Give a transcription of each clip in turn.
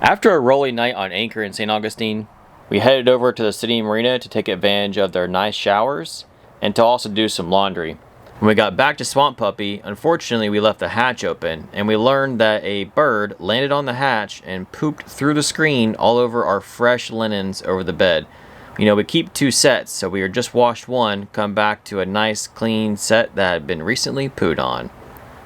After a rolling night on anchor in St. Augustine, we headed over to the city marina to take advantage of their nice showers and to also do some laundry. When we got back to Swamp Puppy, unfortunately we left the hatch open and we learned that a bird landed on the hatch and pooped through the screen all over our fresh linens over the bed. You know, we keep 2 sets, so we just washed one, come back to a nice clean set that had been recently pooed on.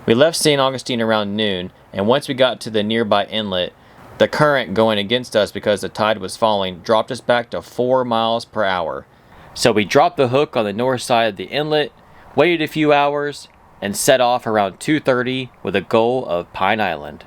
We left St. Augustine around noon, and once we got to the nearby inlet, the current going against us because the tide was falling dropped us back to 4 miles per hour. So we dropped the hook on the north side of the inlet, waited a few hours, and set off around 2:30 with a goal of Pine Island.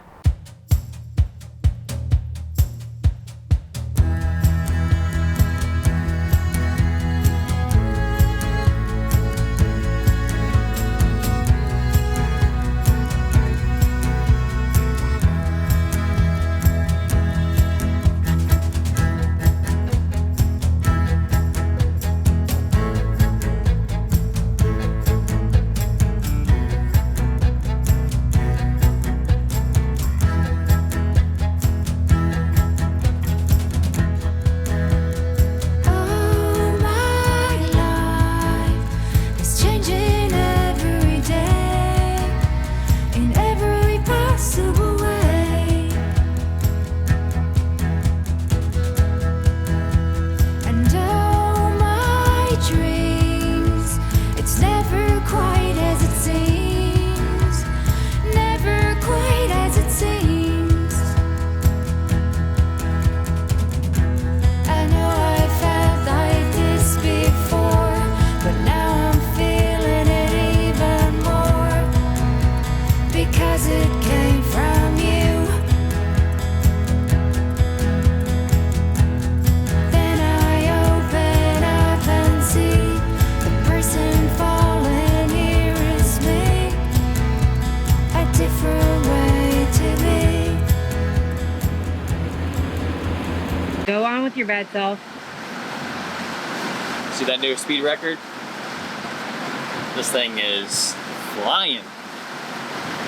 Go on with your bad self. See that new speed record? This thing is flying.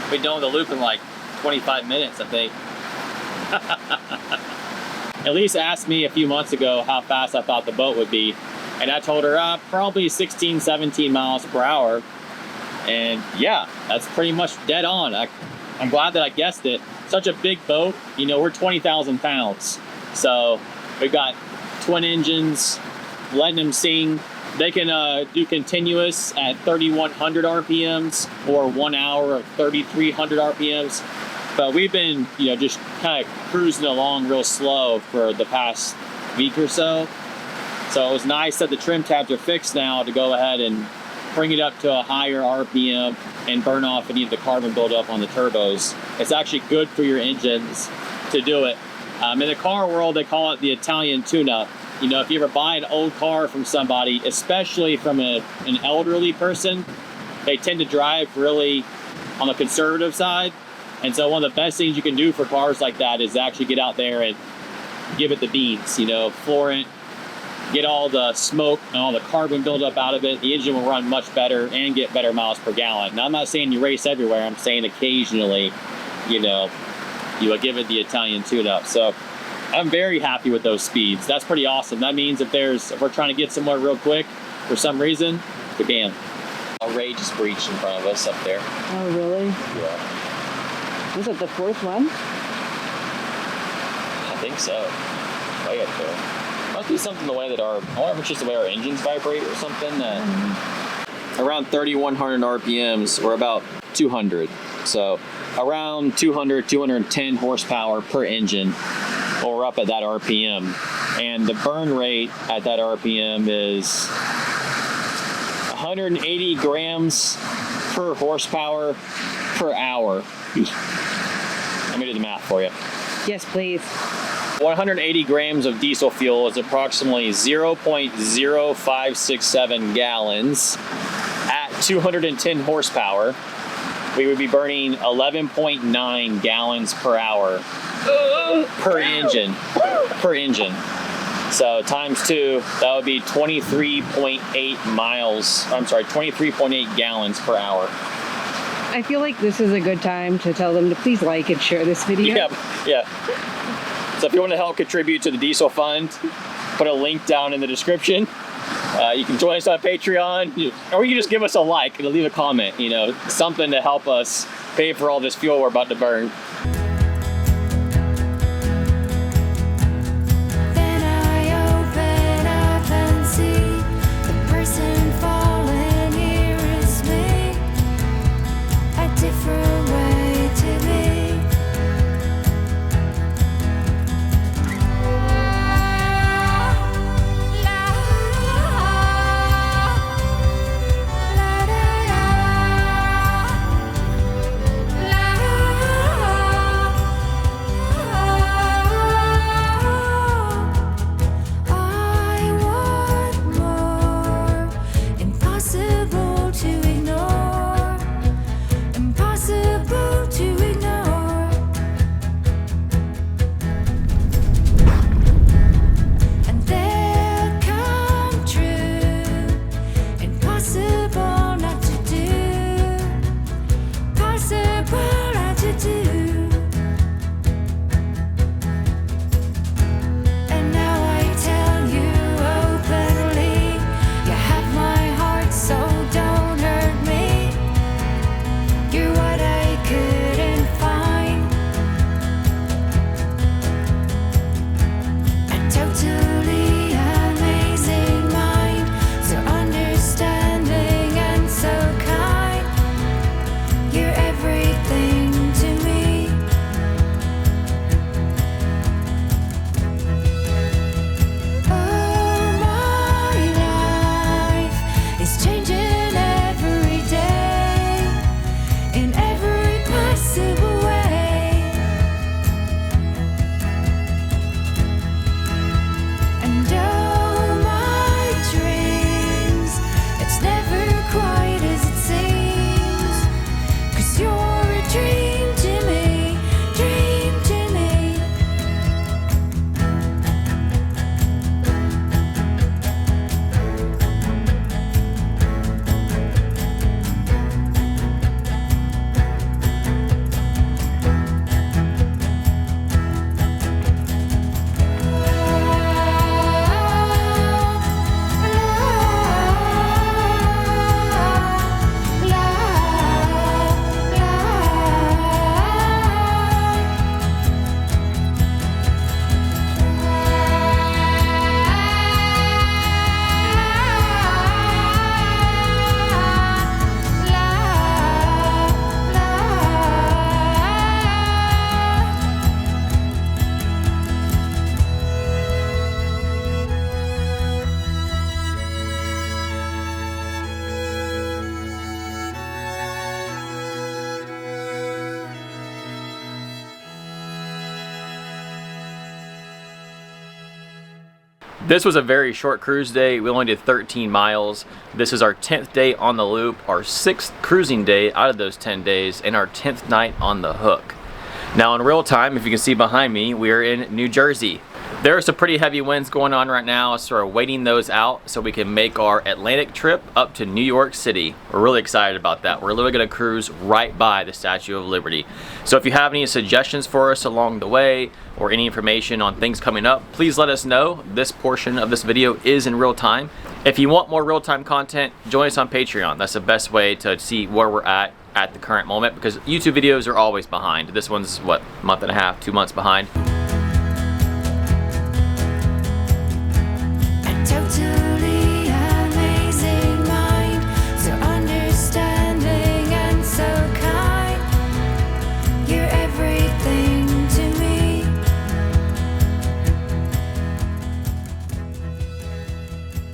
We've been doing the loop in like 25 minutes, I think. Elise asked me a few months ago how fast I thought the boat would be, and I told her probably 16, 17 miles per hour. And yeah, that's pretty much dead on. I'm glad that I guessed it. Such a big boat, you know, we're 20,000 pounds. So we've got twin engines, letting them sing. They can do continuous at 3,100 RPMs or 1 hour of 3,300 RPMs. But we've been, you know, just kind of cruising along real slow for the past week or so. So it was nice that the trim tabs are fixed now to go ahead and bring it up to a higher RPM and burn off any of the carbon buildup on the turbos. It's actually good for your engines to do it. In the car world, they call it the Italian tune-up. You know, if you ever buy an old car from somebody, especially from an elderly person, they tend to drive really on the conservative side. And so one of the best things you can do for cars like that is actually get out there and give it the beans, you know, floor it, get all the smoke and all the carbon buildup out of it. The engine will run much better and get better miles per gallon. Now, I'm not saying you race everywhere. I'm saying occasionally, you know, you will give it the Italian tune-up. So I'm very happy with those speeds. That's pretty awesome. That means if we're trying to get somewhere real quick for some reason, bam. Outrageous breach in front of us up there. Oh, really? Yeah. Was it the 4th one? I think so. Way up there. Must be something the way that I wonder if it's just the way our engines vibrate or something. Around 3,100 RPMs, we're about 200. So around 200, 210 horsepower per engine when we're up at that RPM. And the burn rate at that RPM is 180 grams per horsepower per hour. Let me do the math for you. Yes, please. 180 grams of diesel fuel is approximately 0.0567 gallons. At 210 horsepower, we would be burning 11.9 gallons per hour per engine. So times 2, that would be 23.8 gallons per hour. I feel like this is a good time to tell them to please like and share this video. Yeah. So if you want to help contribute to the diesel fund, put a link down in the description. You can join us on Patreon, or you can just give us a like and leave a comment, you know, something to help us pay for all this fuel we're about to burn. This was a very short cruise day. We only did 13 miles. This is our 10th day on the loop, our 6th cruising day out of those 10 days, and our 10th night on the hook. Now in real time, if you can see behind me, we are in New Jersey. There are some pretty heavy winds going on right now, so we're waiting those out so we can make our Atlantic trip up to New York City. We're really excited about that. We're literally gonna cruise right by the Statue of Liberty. So if you have any suggestions for us along the way, or any information on things coming up, please let us know. This portion of this video is in real time. If you want more real-time content, join us on Patreon. That's the best way to see where we're at the current moment, because YouTube videos are always behind. This one's, what, a month and a half, 2 months behind.